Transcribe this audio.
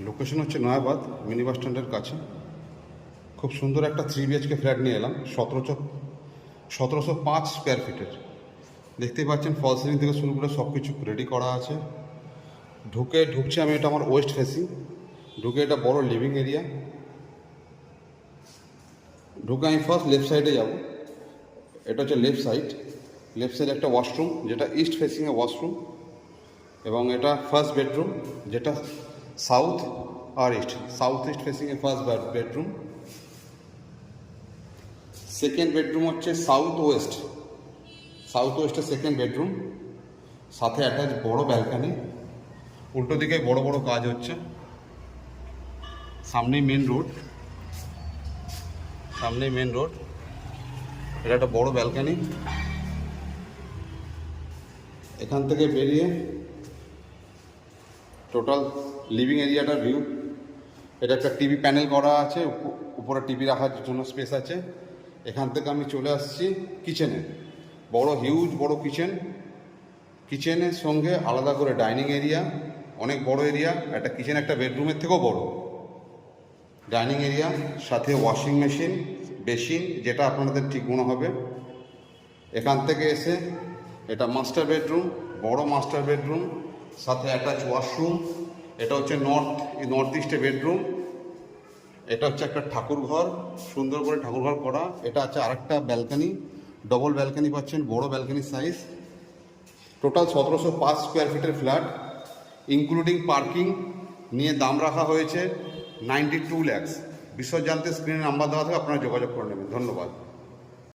Location হচ্ছে Nayabad mini bus স্ট্যান্ডের কাছে। খুব সুন্দর একটা 3 BHK ফ্ল্যাট নিয়ে এলাম 1705 স্কোয়ার ফিটের। দেখতেই পাচ্ছেন ফল সিলিং থেকে শুরু করে সব কিছু রেডি করা আছে। ঢুকছি আমি, এটা আমার ওয়েস্ট ফেসিং। ঢুকে এটা বড় লিভিং এরিয়া। ঢুকে আমি ফার্স্ট লেফট সাইডে যাব। এটা হচ্ছে লেফট সাইডে একটা ওয়াশরুম, যেটা ইস্ট ফেসিংয়ে ওয়াশরুম, এবং এটা ফার্স্ট বেডরুম, যেটা সাউথ ইস্ট ফেসিংয়ে ফার্স্ট বেডরুম। সেকেন্ড বেডরুম হচ্ছে সাউথ ওয়েস্টের সেকেন্ড বেডরুম, সাথে অ্যাটাচ বড় ব্যালকানি। উল্টো দিকে বড় বড় কাজ হচ্ছে। সামনেই মেন রোড। এটা একটা বড় ব্যালকানি। এখান থেকে বেরিয়ে টোটাল লিভিং এরিয়াটার ভিউ। এটা একটা টিভি প্যানেল করা আছে, উপরে টিভি রাখার জন্য স্পেস আছে। এখান থেকে আমি চলে আসছি কিচেনে। হিউজ বড় কিচেনের সঙ্গে আলাদা করে ডাইনিং এরিয়া, অনেক বড় এরিয়া। একটা কিচেন একটা বেডরুমের থেকেও বড় ডাইনিং এরিয়া, সাথে ওয়াশিং মেশিন, বেসিন, যেটা আপনাদের ঠিক মনে হবে। এখান থেকে এসে এটা বড় মাস্টার বেডরুম, সাথে অ্যাটাচ ওয়াশরুম। এটা হচ্ছে নর্থ ইস্টে বেডরুম। এটা হচ্ছে একটা ঠাকুরঘর, সুন্দর করে ঠাকুরঘর করা। এটা আছে আরেকটা ব্যালকানি, ডবল ব্যালকানি পাচ্ছেন, বড় ব্যালকানি সাইজ। টোটাল 1705 স্কোয়ার ফিটের ফ্ল্যাট, ইনক্লুডিং পার্কিং নিয়ে দাম রাখা হয়েছে 92 lakhs। বিশদ জানতে স্ক্রিনে নাম্বার দেওয়া থাকে, আপনারা যোগাযোগ করে নেবেন। ধন্যবাদ।